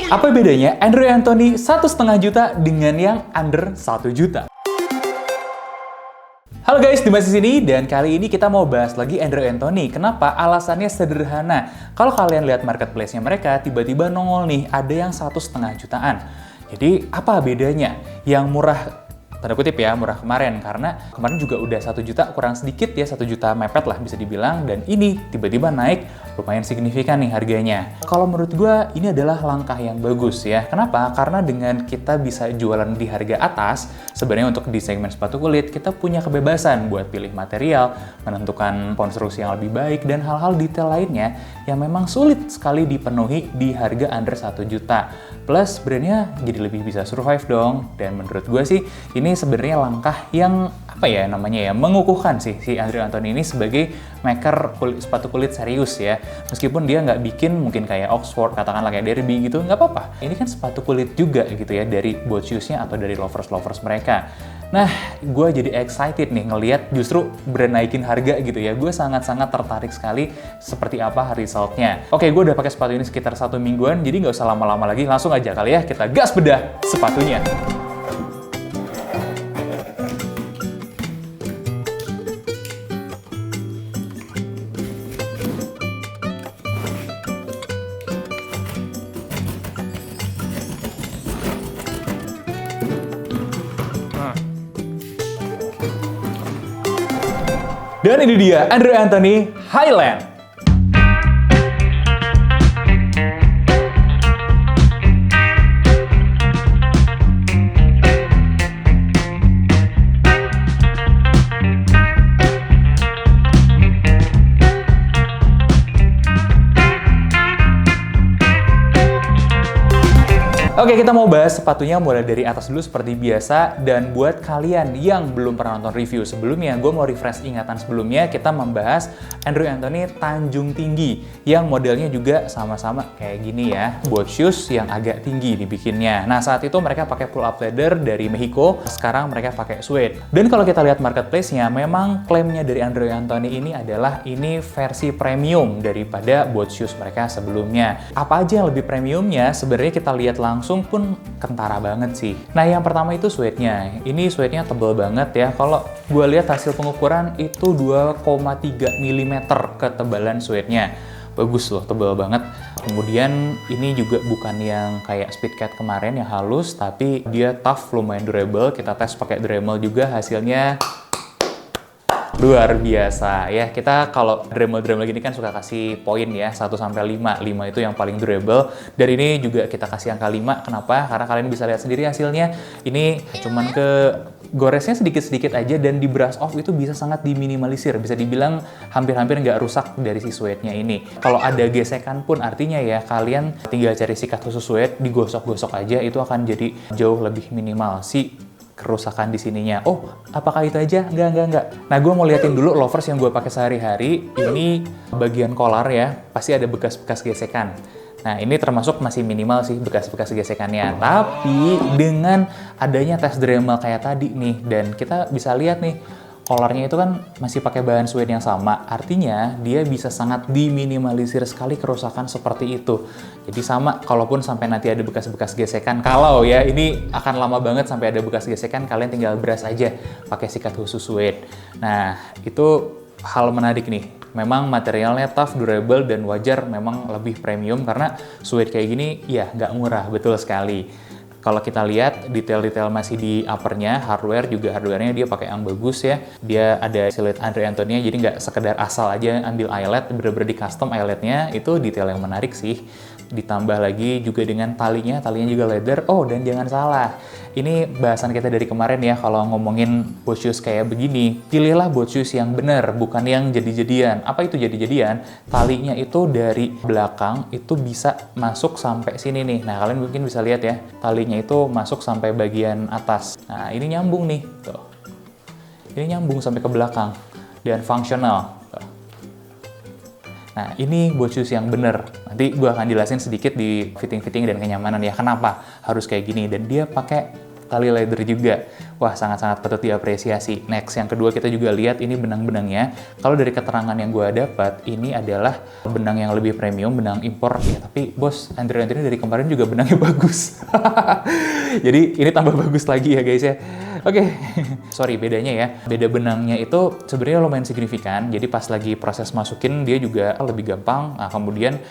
Apa bedanya Andrew Anthony 1,5 juta dengan yang under 1 juta? Halo guys, Dimas di sini dan kali ini kita mau bahas lagi Andrew Anthony. Kenapa? Alasannya sederhana. Kalau kalian lihat marketplace-nya mereka, tiba-tiba nongol nih, ada yang 1,5 jutaan. Jadi, apa bedanya? Yang murah, tanda kutip ya, murah kemarin. Karena kemarin juga udah 1 juta, kurang sedikit ya, 1 juta mepet lah bisa dibilang. Dan ini tiba-tiba naik, lumayan signifikan nih harganya. Kalau menurut gue, ini adalah langkah yang bagus ya. Kenapa? Karena dengan kita bisa jualan di harga atas, sebenarnya untuk di segmen sepatu kulit, kita punya kebebasan buat pilih material, menentukan konstruksi yang lebih baik, dan hal-hal detail lainnya yang memang sulit sekali dipenuhi di harga under 1 juta. Plus, brandnya jadi lebih bisa survive dong. Dan menurut gue sih, ini sebenarnya langkah yang mengukuhkan sih si Andrew Anthony ini sebagai maker sepatu kulit serius ya. Meskipun dia nggak bikin mungkin kayak Oxford, katakanlah kayak Derby gitu, nggak apa-apa. Ini kan sepatu kulit juga gitu ya, dari boat shoes-nya atau dari lovers mereka. Nah, gue jadi excited nih ngelihat justru brand naikin harga gitu ya. Gue sangat-sangat tertarik sekali seperti apa result-nya. Oke, gue udah pakai sepatu ini sekitar 1 mingguan, jadi nggak usah lama-lama lagi, langsung aja kali ya kita gas bedah sepatunya. Dan ini dia Andrew Anthony Highland. Oke, kita mau bahas sepatunya mulai dari atas dulu seperti biasa. Dan buat kalian yang belum pernah nonton review sebelumnya, gue mau refresh ingatan sebelumnya. Kita membahas Andrew Anthony Tanjung Tinggi yang modelnya juga sama-sama kayak gini ya, boat shoes yang agak tinggi dibikinnya. Nah, saat itu mereka pakai pull up leather dari Mexico, sekarang mereka pakai suede. Dan kalau kita lihat marketplace-nya, memang klaimnya dari Andrew Anthony ini adalah ini versi premium daripada boat shoes mereka sebelumnya. Apa aja yang lebih premiumnya? Sebenarnya kita lihat langsung pun kentara banget sih. Nah, yang pertama itu suede-nya. Ini suede-nya tebal banget ya. Kalau gue lihat hasil pengukuran itu 2,3 mm ketebalan suede-nya. Bagus loh, tebal banget. Kemudian ini juga bukan yang kayak Speedcat kemarin yang halus, tapi dia tough, lumayan durable. Kita tes pakai Dremel juga, hasilnya luar biasa ya. Kita kalau Dremel gini kan suka kasih poin ya, 1-5. 5 itu yang paling durable. Dan ini juga kita kasih angka 5. Kenapa? Karena kalian bisa lihat sendiri hasilnya. Ini cuman ke goresnya sedikit-sedikit aja, dan di brush off itu bisa sangat diminimalisir. Bisa dibilang hampir-hampir nggak rusak dari si suede-nya ini. Kalau ada gesekan pun artinya ya kalian tinggal cari sikat khusus suede, digosok-gosok aja, itu akan jadi jauh lebih minimal si kerusakan di sininya. Oh, apakah itu aja? Enggak. Nah, gue mau liatin dulu lovers yang gue pakai sehari-hari. Ini bagian collar ya, pasti ada bekas-bekas gesekan. Nah, ini termasuk masih minimal sih bekas-bekas gesekannya. Tapi dengan adanya tes Dremel kayak tadi nih, dan kita bisa lihat nih, collarnya itu kan masih pakai bahan suede yang sama. Artinya dia bisa sangat diminimalisir sekali kerusakan seperti itu. Jadi sama, kalaupun sampai nanti ada bekas-bekas gesekan, kalau ya ini akan lama banget sampai ada bekas gesekan, kalian tinggal brush aja pakai sikat khusus suede. Nah, itu hal menarik nih. Memang materialnya tough, durable, dan wajar memang lebih premium karena suede kayak gini ya nggak murah, betul sekali. Kalau kita lihat detail-detail masih di uppernya, hardware-nya dia pakai yang bagus ya. Dia ada silhouette Andrew Anthony, jadi nggak sekedar asal aja ambil eyelet, bener-bener di custom eyeletnya. Itu detail yang menarik sih. Ditambah lagi juga dengan talinya juga leather. Oh, dan jangan salah, ini bahasan kita dari kemarin ya, kalau ngomongin boat shoes kayak begini, pilihlah boat shoes yang bener, bukan yang jadi-jadian. Apa itu jadi-jadian? Talinya itu dari belakang itu bisa masuk sampai sini nih. Nah, kalian mungkin bisa lihat ya, talinya itu masuk sampai bagian atas. Nah, ini nyambung nih, tuh. Ini nyambung sampai ke belakang dan fungsional. Nah, ini boat shoes yang bener. Nanti gue akan jelasin sedikit di fitting-fitting dan kenyamanan ya, kenapa harus kayak gini. Dan dia pakai tali leather juga. Wah, sangat-sangat patut diapresiasi. Next, yang kedua kita juga lihat ini benang-benangnya. Kalau dari keterangan yang gue dapat, ini adalah benang yang lebih premium, benang impor. Ya, tapi bos, Andrew Anthony dari kemarin juga benangnya bagus. Jadi ini tambah bagus lagi ya guys ya. Oke, sorry bedanya ya. Beda benangnya itu sebenarnya lumayan signifikan. Jadi pas lagi proses masukin dia juga lebih gampang. Nah, kemudian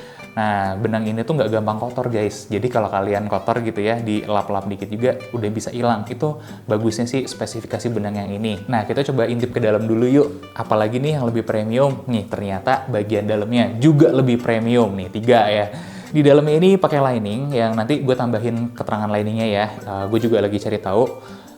benang ini tuh nggak gampang kotor guys. Jadi kalau kalian kotor gitu ya, dilap-lap dikit juga udah bisa hilang. Itu bagusnya sih spesifikasi benang yang ini. Nah, kita coba intip ke dalam dulu yuk. Apalagi nih yang lebih premium. Nih, ternyata bagian dalamnya juga lebih premium nih, 3 ya. Di dalamnya ini pakai lining yang nanti gue tambahin keterangan liningnya ya. Gue juga lagi cari tahu.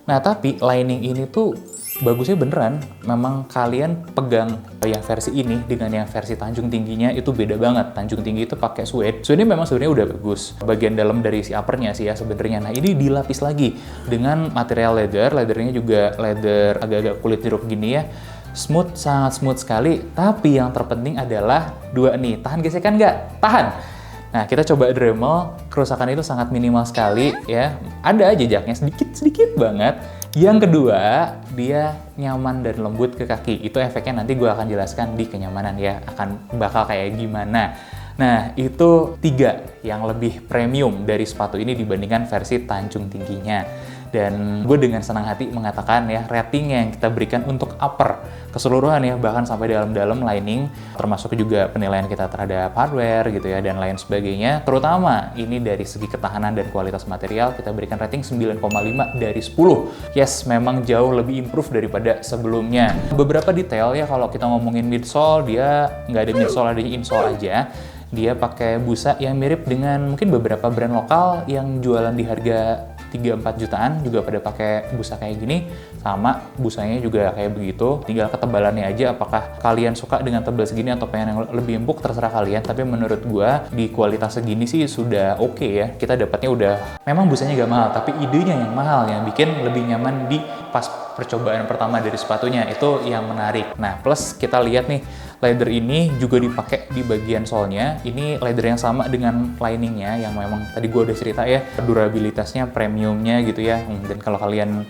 Nah, tapi lining ini tuh bagusnya beneran, memang kalian pegang yang versi ini dengan yang versi Tanjung Tingginya itu beda banget. Tanjung Tinggi itu pakai suede. Suede memang sebenarnya udah bagus. Bagian dalam dari si uppernya sih ya sebenarnya. Nah, ini dilapis lagi dengan material leather. Leathernya juga leather agak-agak kulit jeruk gini ya. Smooth, sangat smooth sekali. Tapi yang terpenting adalah 2 nih. Tahan gesekan nggak? Tahan! Nah, kita coba Dremel, kerusakan itu sangat minimal sekali ya. Ada jejaknya sedikit banget. Yang kedua, dia nyaman dan lembut ke kaki. Itu efeknya nanti gue akan jelaskan di kenyamanan ya, akan bakal kayak gimana. Nah, itu 3 yang lebih premium dari sepatu ini dibandingkan versi Tanjung Tingginya. Dan gue dengan senang hati mengatakan ya, rating yang kita berikan untuk upper keseluruhan ya, bahkan sampai dalam-dalam lining, termasuk juga penilaian kita terhadap hardware gitu ya, dan lain sebagainya. Terutama ini dari segi ketahanan dan kualitas material, kita berikan rating 9,5 dari 10. Yes, memang jauh lebih improve daripada sebelumnya. Beberapa detail ya, kalau kita ngomongin midsole, dia nggak ada midsole, adanya insole aja. Dia pakai busa yang mirip dengan mungkin beberapa brand lokal yang jualan di harga 3-4 jutaan juga pada pakai busa kayak gini, sama busanya juga kayak begitu. Tinggal ketebalannya aja, apakah kalian suka dengan tebal segini atau pengen yang lebih empuk, terserah kalian. Tapi menurut gua di kualitas segini sih sudah oke ya. Kita dapatnya udah, memang busanya gak mahal, tapi idenya yang mahal yang bikin lebih nyaman di pas percobaan pertama dari sepatunya, itu yang menarik. Nah, plus kita lihat nih, leather ini juga dipakai di bagian solnya. Ini leather yang sama dengan liningnya yang memang tadi gue udah cerita ya, durabilitasnya, premiumnya gitu ya. Dan kalau kalian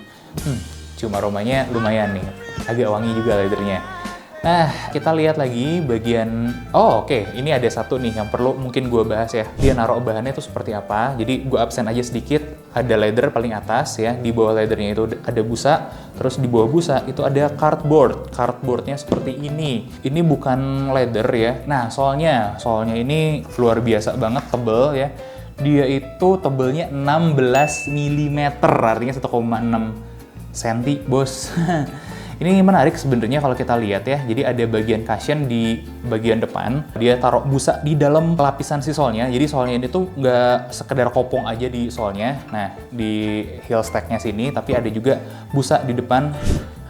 cium aromanya lumayan nih, agak wangi juga leathernya. Nah, kita lihat lagi bagian, oke, ini ada satu nih yang perlu mungkin gue bahas ya. Dia naruh bahannya itu seperti apa, jadi gue absen aja sedikit. Ada leather paling atas ya, di bawah leathernya itu ada busa, terus di bawah busa itu ada cardboard. Cardboardnya seperti ini. Ini bukan leather ya. Nah, soalnya ini luar biasa banget tebel ya. Dia itu tebelnya 16 mm, artinya 1,6 cm, bos. Ini menarik sebenarnya kalau kita lihat ya. Jadi ada bagian cushion di bagian depan. Dia taruh busa di dalam lapisan si solnya. Jadi solnya ini tuh nggak sekedar kopong aja di solnya. Nah, di heel stack-nya sini, tapi ada juga busa di depan.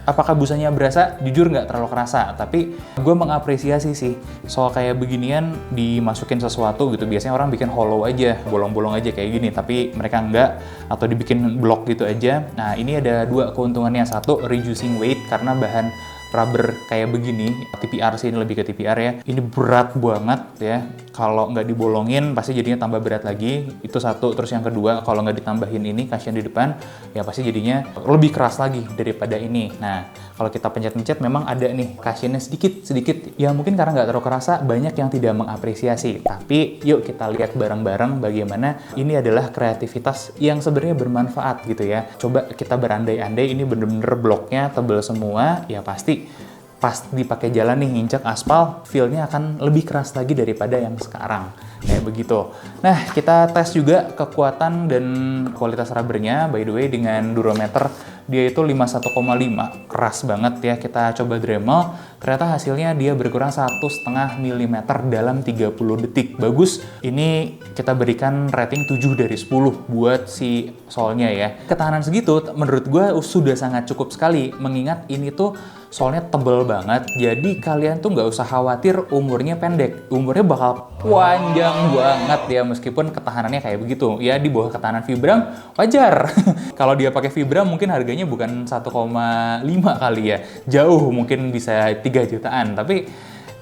Apakah busanya berasa? Jujur nggak terlalu kerasa, tapi gue mengapresiasi sih soal kayak beginian dimasukin sesuatu gitu. Biasanya orang bikin hollow aja, bolong-bolong aja kayak gini, tapi mereka nggak, atau dibikin blok gitu aja. Nah, ini ada 2 keuntungannya. Satu, reducing weight karena bahan rubber kayak begini, TPR sih, ini lebih ke TPR ya. Ini berat banget ya. Kalau nggak dibolongin pasti jadinya tambah berat lagi. Itu satu. Terus yang kedua, kalau nggak ditambahin ini cushion di depan, ya pasti jadinya lebih keras lagi daripada ini. Nah, kalau kita pencet-pencet memang ada nih cushionnya sedikit. Ya mungkin karena nggak terlalu kerasa, banyak yang tidak mengapresiasi. Tapi yuk kita lihat bareng-bareng bagaimana ini adalah kreativitas yang sebenarnya bermanfaat gitu ya. Coba kita berandai-andai ini bener-bener bloknya tebel semua, ya pasti pas dipakai jalan nih, nginjek aspal, feel-nya akan lebih keras lagi daripada yang sekarang. Kayak begitu. Nah, kita tes juga kekuatan dan kualitas rubbernya. By the way, dengan durometer dia itu 51,5. Keras banget ya. Kita coba Dremel. Ternyata hasilnya dia berkurang 1,5 mm dalam 30 detik. Bagus. Ini kita berikan rating 7 dari 10 buat si solnya ya. Ketahanan segitu menurut gue sudah sangat cukup sekali. Mengingat ini tuh solnya tebel banget. Jadi kalian tuh nggak usah khawatir umurnya pendek. Umurnya bakal panjang banget ya, meskipun ketahanannya kayak begitu. Ya di bawah ketahanan Vibram wajar. Kalau dia pakai Vibram mungkin harganya bukan 1,5 kali ya. Jauh, mungkin bisa 3 jutaan. Tapi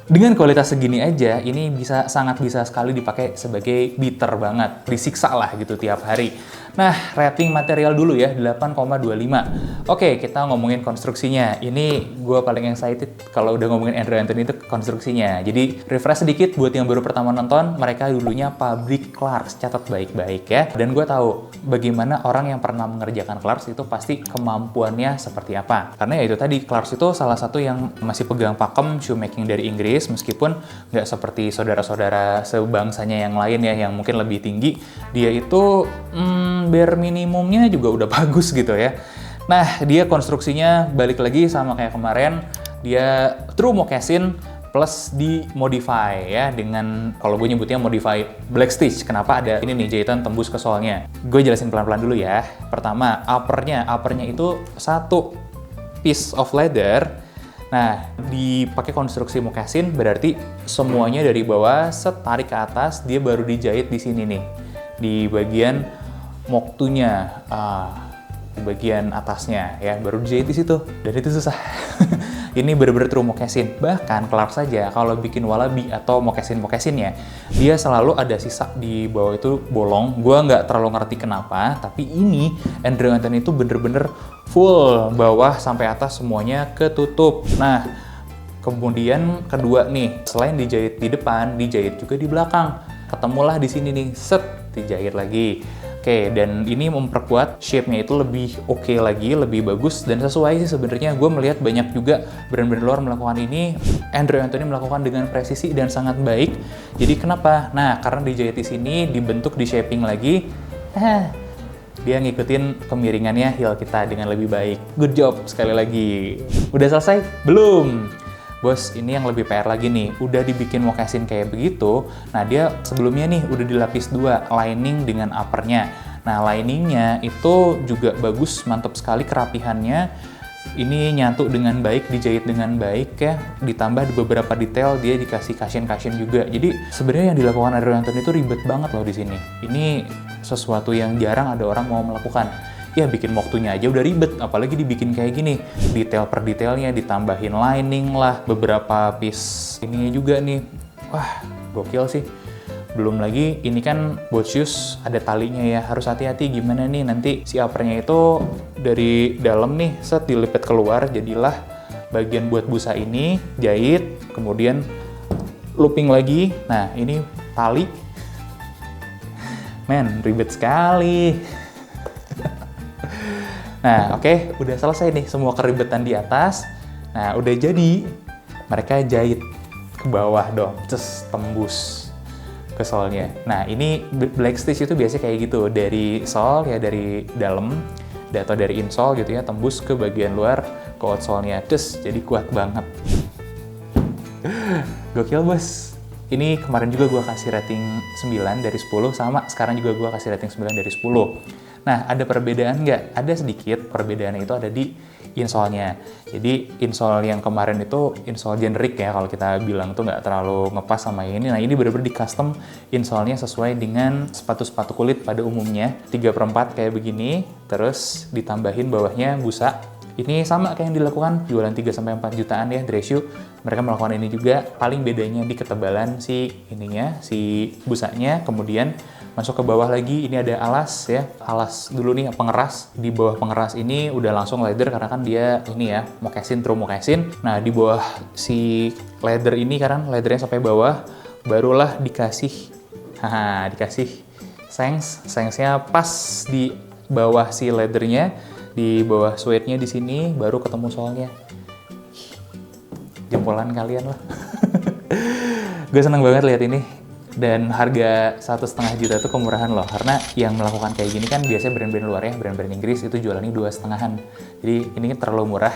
Dengan kualitas segini aja, ini sangat bisa sekali dipakai sebagai beater banget. Disiksa lah gitu tiap hari. Nah, rating material dulu ya, 8,25. Oke, kita ngomongin konstruksinya. Ini gue paling excited kalau udah ngomongin Andrew Anthony itu konstruksinya. Jadi, refresh sedikit buat yang baru pertama nonton, mereka dulunya pabrik Clarks. Catat baik-baik ya. Dan gue tahu bagaimana orang yang pernah mengerjakan Clarks itu pasti kemampuannya seperti apa. Karena ya itu tadi, Clarks itu salah satu yang masih pegang pakem shoemaking dari Inggris, meskipun nggak seperti saudara-saudara sebangsanya yang lain ya, yang mungkin lebih tinggi. Dia itu bare minimumnya juga udah bagus gitu ya. Nah, dia konstruksinya balik lagi sama kayak kemarin, dia true moccasin plus di modify ya, dengan kalau gue nyebutnya modify black stitch. Kenapa ada ini nih jahitan tembus ke soalnya? Gue jelasin pelan-pelan dulu ya. Pertama, uppernya itu satu piece of leather. Nah, dipakai konstruksi moccasin berarti semuanya dari bawah tarik ke atas, dia baru dijahit di sini nih, di bagian moktunya, di bagian atasnya ya, baru dijahit di situ, dan itu susah. Ini bener-bener true moccasin. Bahkan Clarks saja kalau bikin wallaby atau moccasin-moccassinnya, dia selalu ada sisa di bawah itu bolong. Gua nggak terlalu ngerti kenapa, tapi ini Andrew Anthony itu bener-bener full bawah sampai atas semuanya ketutup. Nah, kemudian kedua nih, selain dijahit di depan, dijahit juga di belakang. Ketemulah di sini nih, set, dijahit lagi. Oke, dan ini memperkuat shape-nya itu lebih oke lagi, lebih bagus, dan sesuai sih sebenarnya. Gue melihat banyak juga brand-brand luar melakukan ini. Andrew Anthony melakukan dengan presisi dan sangat baik. Jadi kenapa? Nah, karena dijahit di sini, dibentuk, di shaping lagi, dia ngikutin kemiringannya heel kita dengan lebih baik. Good job sekali lagi. Udah selesai? Belum. Bos, ini yang lebih PR lagi nih. Udah dibikin moccasin kayak begitu. Nah, dia sebelumnya nih udah dilapis dua, lining dengan uppernya. Nah, liningnya itu juga bagus, mantap sekali kerapihannya. Ini nyatu dengan baik, dijahit dengan baik ya. Ditambah di beberapa detail dia dikasih cushion juga. Jadi sebenarnya yang dilakukan Andrew Anthony itu ribet banget loh di sini. Ini sesuatu yang jarang ada orang mau melakukan. Ya bikin waktunya aja udah ribet, apalagi dibikin kayak gini. Detail per detailnya, ditambahin lining lah, beberapa piece ininya juga nih. Wah, gokil sih. Belum lagi, ini kan boat shoes ada talinya ya, harus hati-hati gimana nih nanti si uppernya itu dari dalam nih, set dilipat keluar, jadilah bagian buat busa ini, jahit, kemudian looping lagi. Nah, ini tali. Men, ribet sekali. Nah, oke, udah selesai nih semua keribetan di atas. Nah, udah jadi. Mereka jahit ke bawah dong, tembus ke solnya. Nah, ini black stitch itu biasanya kayak gitu, dari sol ya, dari dalam atau dari insole gitu ya, tembus ke bagian luar ke outsole-nya. Jadi kuat banget. Gokil, bos. Ini kemarin juga gue kasih rating 9 dari 10, sama sekarang juga gue kasih rating 9 dari 10. Nah, ada perbedaan nggak? Ada sedikit, perbedaannya itu ada di insole-nya. Jadi, insole yang kemarin itu insole generik ya, kalau kita bilang tuh nggak terlalu ngepas sama ini. Nah, ini bener-bener di custom insole-nya sesuai dengan sepatu-sepatu kulit pada umumnya. 3/4 kayak begini, terus ditambahin bawahnya busa. Ini sama kayak yang dilakukan jualan 3-4 jutaan ya, dress shoe. Mereka melakukan ini juga, paling bedanya di ketebalan si ininya, si busanya. Kemudian masuk ke bawah lagi, ini ada alas ya. Alas dulu nih, pengeras. Di bawah pengeras ini udah langsung leather karena kan dia ini ya, moccasin, true moccasin. Nah, di bawah si leather ini karena leathernya sampai bawah, barulah dikasih sengsnya pas di bawah si leathernya, di bawah suede-nya di sini, baru ketemu soalnya. Jempolan kalian lah. Gue seneng banget lihat ini. Dan harga 1,5 juta itu kemurahan loh, karena yang melakukan kayak gini kan biasanya brand-brand luar ya, brand-brand Inggris itu jualannya 2,5-an. Jadi ini terlalu murah.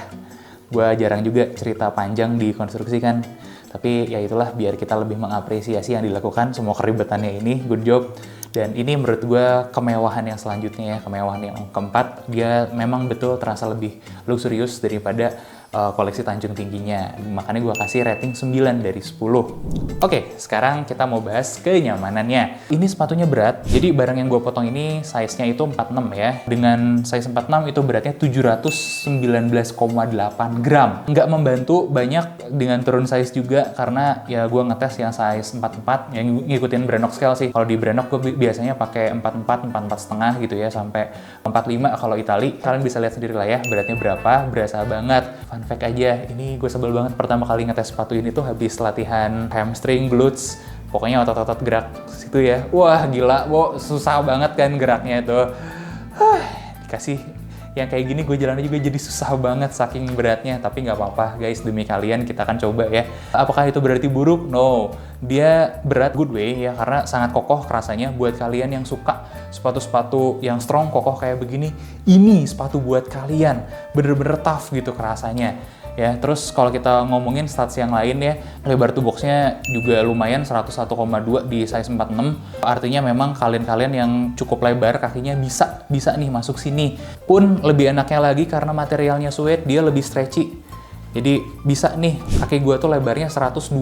Gue jarang juga cerita panjang di konstruksi kan. Tapi ya itulah, biar kita lebih mengapresiasi yang dilakukan, semua keribetannya ini, good job. Dan ini menurut gue kemewahan yang selanjutnya ya, kemewahan yang keempat, dia memang betul terasa lebih luxurious daripada koleksi Tanjung Tingginya. Makanya gue kasih rating 9 dari 10. Oke, sekarang kita mau bahas kenyamanannya. Ini sepatunya berat, jadi barang yang gue potong ini size-nya itu 46 ya. Dengan size 46 itu beratnya 719,8 gram. Nggak membantu banyak dengan turun size juga, karena ya gue ngetes yang size 44, yang ngikutin Brandock scale sih. Kalau di Brandock gue biasanya pakai 44, 44,5 gitu ya, sampai 45 kalau Itali. Kalian bisa lihat sendiri lah ya, beratnya berapa, berasa banget. Fun fact aja, ini gue sebel banget pertama kali ngetes sepatu ini tuh habis latihan hamstring, glutes, pokoknya otot-otot gerak situ ya. Wah gila, susah banget kan geraknya itu. Dikasih yang kayak gini gue jalannya juga jadi susah banget saking beratnya. Tapi nggak apa-apa guys, demi kalian kita akan coba ya. Apakah itu berarti buruk? No, dia berat good way ya, karena sangat kokoh rasanya. Buat kalian yang suka sepatu-sepatu yang strong, kokoh kayak begini, ini sepatu buat kalian. Bener-bener tough gitu kerasanya ya. Terus kalau kita ngomongin stats yang lain ya, lebar tuh boxnya juga lumayan, 101,2 di size 46. Artinya memang kalian-kalian yang cukup lebar kakinya bisa nih masuk sini. Pun lebih enaknya lagi karena materialnya suede, dia lebih stretchy. Jadi bisa nih, kaki gue tuh lebarnya 120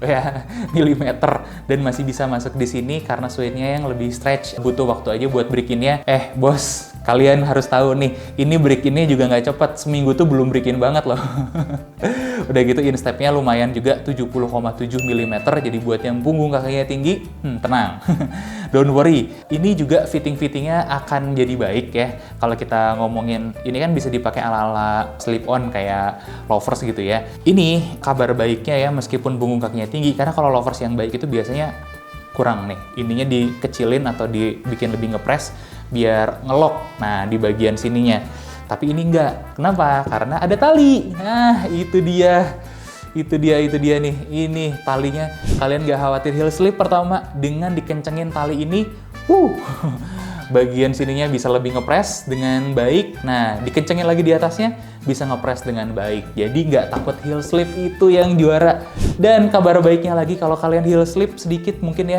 ya milimeter dan masih bisa masuk di sini karena suede-nya yang lebih stretch. Butuh waktu aja buat break-in-nya. Bos, kalian harus tahu nih, ini break-in-nya juga nggak cepet. Seminggu tuh belum break-in banget loh. Udah gitu instep-nya lumayan juga, 70,7 mm. Jadi buat yang punggung kakinya tinggi, tenang. Don't worry, ini juga fitting-fittingnya akan jadi baik ya. Kalau kita ngomongin, ini kan bisa dipakai ala-ala slip-on kayak loafers gitu ya. Ini kabar baiknya ya, meskipun punggung kakinya tinggi, karena kalau loafers yang baik itu biasanya kurang nih. Ininya dikecilin atau dibikin lebih ngepres biar ngelok. Nah, di bagian sininya. Tapi ini enggak. Kenapa? Karena ada tali. Nah, itu dia nih. Ini talinya. Kalian gak khawatir heel slip pertama dengan dikencengin tali ini. Bagian sininya bisa lebih ngepres dengan baik. Nah, dikencengin lagi di atasnya bisa ngepres dengan baik. Jadi nggak takut heel slip, itu yang juara. Dan kabar baiknya lagi, kalau kalian heel slip sedikit mungkin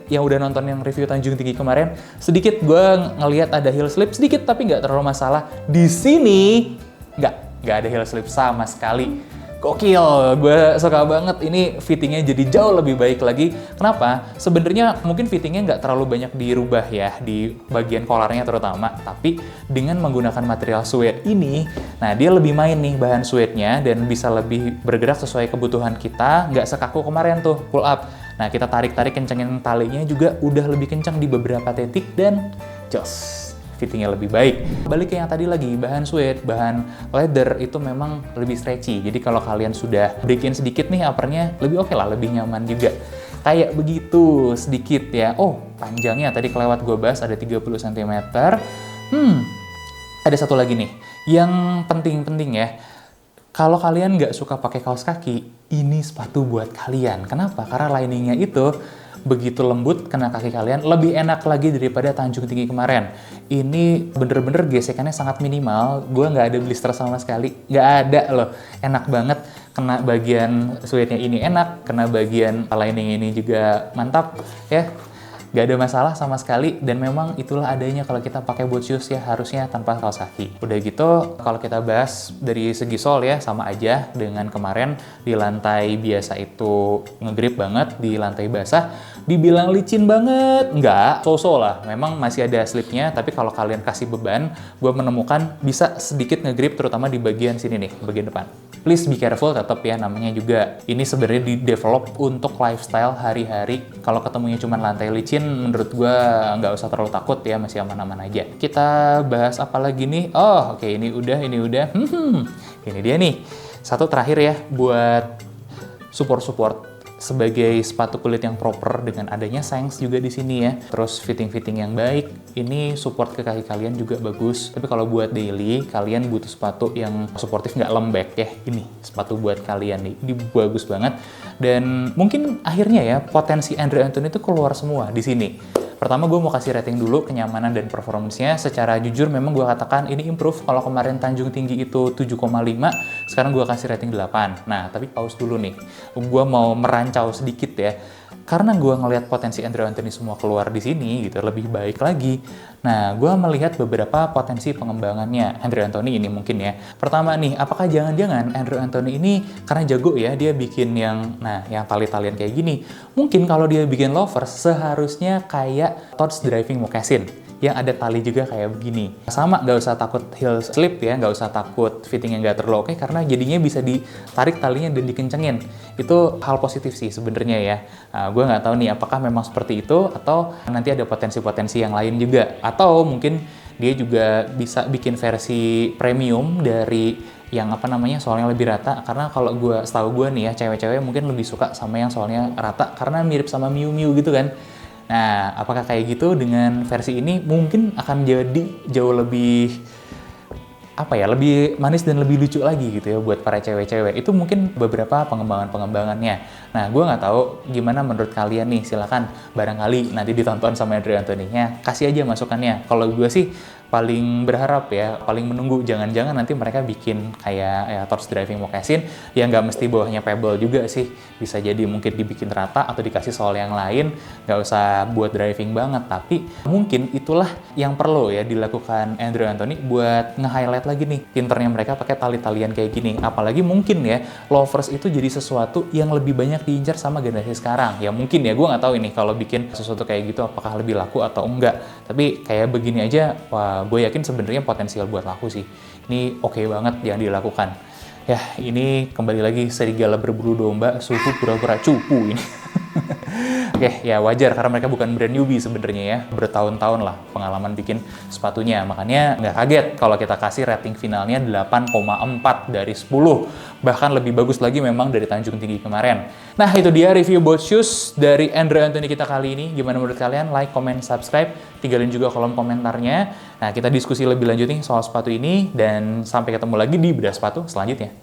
yang udah nonton yang review Tanjung Tinggi kemarin, sedikit gue ngelihat ada heel slip sedikit, tapi nggak terlalu masalah. Di sini nggak ada heel slip sama sekali. Gokil, gue suka banget. Ini fittingnya jadi jauh lebih baik lagi. Kenapa? Sebenarnya mungkin fittingnya nggak terlalu banyak dirubah ya, di bagian kolarnya terutama. Tapi dengan menggunakan material suede ini, nah dia lebih main nih bahan suede-nya dan bisa lebih bergerak sesuai kebutuhan kita. Nggak sekaku kemarin tuh, pull up. Nah kita tarik-tarik, kencengin talinya juga udah lebih kencang di beberapa titik dan jos. Fittingnya lebih baik. Balik ke yang tadi lagi, bahan suede, bahan leather itu memang lebih stretchy. Jadi kalau kalian sudah break-in sedikit nih uppernya, lebih oke lah, lebih nyaman juga. Kayak begitu sedikit ya. Panjangnya tadi kelewat gue bahas ada 30 cm. Ada satu lagi nih, yang penting ya. Kalau kalian nggak suka pakai kaos kaki, ini sepatu buat kalian. Kenapa? Karena liningnya itu begitu lembut, kena kaki kalian lebih enak lagi daripada Tanjung Tinggi kemarin. Ini bener-bener gesekannya sangat minimal. Gue nggak ada blister sama sekali, nggak ada loh. Enak banget. Kena bagian suede-nya ini enak, kena bagian lining ini juga mantap ya. Gak ada masalah sama sekali, dan memang itulah adanya kalau kita pakai boot shoes ya, harusnya tanpa kaos kaki. Udah gitu, kalau kita bahas dari segi sole ya, sama aja dengan kemarin. Di lantai biasa itu ngegrip banget, di lantai basah dibilang licin banget, enggak, so-so lah. Memang masih ada slipnya, tapi kalau kalian kasih beban, gue menemukan bisa sedikit ngegrip, terutama di bagian sini nih, bagian depan. Please be careful tetap ya, namanya juga ini sebenarnya di-develop untuk lifestyle hari-hari. Kalau ketemunya cuma lantai licin, menurut gue nggak usah terlalu takut ya, masih aman-aman aja. Kita bahas apa lagi nih? Oke, ini udah. Ini dia nih. Satu terakhir ya, buat support sebagai sepatu kulit yang proper dengan adanya Shanks juga di sini ya. Terus fitting yang baik, ini support ke kaki kalian juga bagus. Tapi kalau buat daily, kalian butuh sepatu yang suportif nggak lembek ya. Ini sepatu buat kalian nih, ini bagus banget. Dan mungkin akhirnya ya potensi Andrew Anthony itu keluar semua di sini. Pertama gue mau kasih rating dulu kenyamanan dan performance-nya. Secara jujur memang gue katakan ini improve. Kalau kemarin Tanjung Tinggi itu 7,5, sekarang gue kasih rating 8. Nah, tapi pause dulu nih. Gue mau merancau sedikit ya. karena gue ngelihat potensi Andrew Anthony semua keluar di sini gitu, lebih baik lagi. Nah, gue melihat beberapa potensi pengembangannya Andrew Anthony ini mungkin ya. Pertama nih, apakah jangan-jangan Andrew Anthony ini karena jago ya, dia bikin yang tali-talian kayak gini. Mungkin kalau dia bikin loafers, seharusnya kayak Todd's Driving Moccasin yang ada tali juga kayak begini. Sama, nggak usah takut heel slip ya, nggak usah takut fittingnya nggak terlalu oke, karena jadinya bisa ditarik talinya dan dikencengin. Itu hal positif sih sebenarnya ya. Nah, gue nggak tahu nih apakah memang seperti itu atau nanti ada potensi-potensi yang lain juga. Atau mungkin dia juga bisa bikin versi premium dari yang soalnya lebih rata, karena kalau setahu gue nih ya, cewek-cewek mungkin lebih suka sama yang soalnya rata karena mirip sama Miu Miu gitu kan. Nah, apakah kayak gitu dengan versi ini mungkin akan jadi jauh lebih lebih manis dan lebih lucu lagi gitu ya buat para cewek-cewek. Itu mungkin beberapa pengembangannya. Nah, gue nggak tahu gimana menurut kalian nih, silakan barangkali nanti ditonton sama Andrew Anthony-nya, kasih aja masukannya. Kalau gue sih paling berharap ya, paling menunggu jangan-jangan nanti mereka bikin kayak Todd's Driving Moccasin yang nggak mesti bawahnya pebble juga sih, bisa jadi mungkin dibikin rata atau dikasih sol yang lain, nggak usah buat driving banget, tapi mungkin itulah yang perlu ya dilakukan Andrew Anthony buat nge-highlight lagi nih pinternya mereka pakai tali-talian kayak gini. Apalagi mungkin ya loafers itu jadi sesuatu yang lebih banyak diincar sama generasi sekarang ya, mungkin ya, gue nggak tahu ini kalau bikin sesuatu kayak gitu apakah lebih laku atau enggak, tapi kayak begini aja, wah, gue yakin sebenarnya potensial buat laku sih. Ini oke banget yang dilakukan. Ya, ini kembali lagi serigala berbulu domba, suhu pura-pura cupu ini. Oke, ya wajar karena mereka bukan brand newbie sebenarnya ya. Bertahun-tahun lah pengalaman bikin sepatunya. Makanya nggak kaget kalau kita kasih rating finalnya 8,4 dari 10. Bahkan lebih bagus lagi memang dari Tanjung Tinggi kemarin. Nah, itu dia review boat shoes dari Andrew Anthony kita kali ini. Gimana menurut kalian? Like, comment, subscribe. Tinggalin juga kolom komentarnya. Nah, kita diskusi lebih lanjut nih soal sepatu ini. Dan sampai ketemu lagi di bedah sepatu selanjutnya.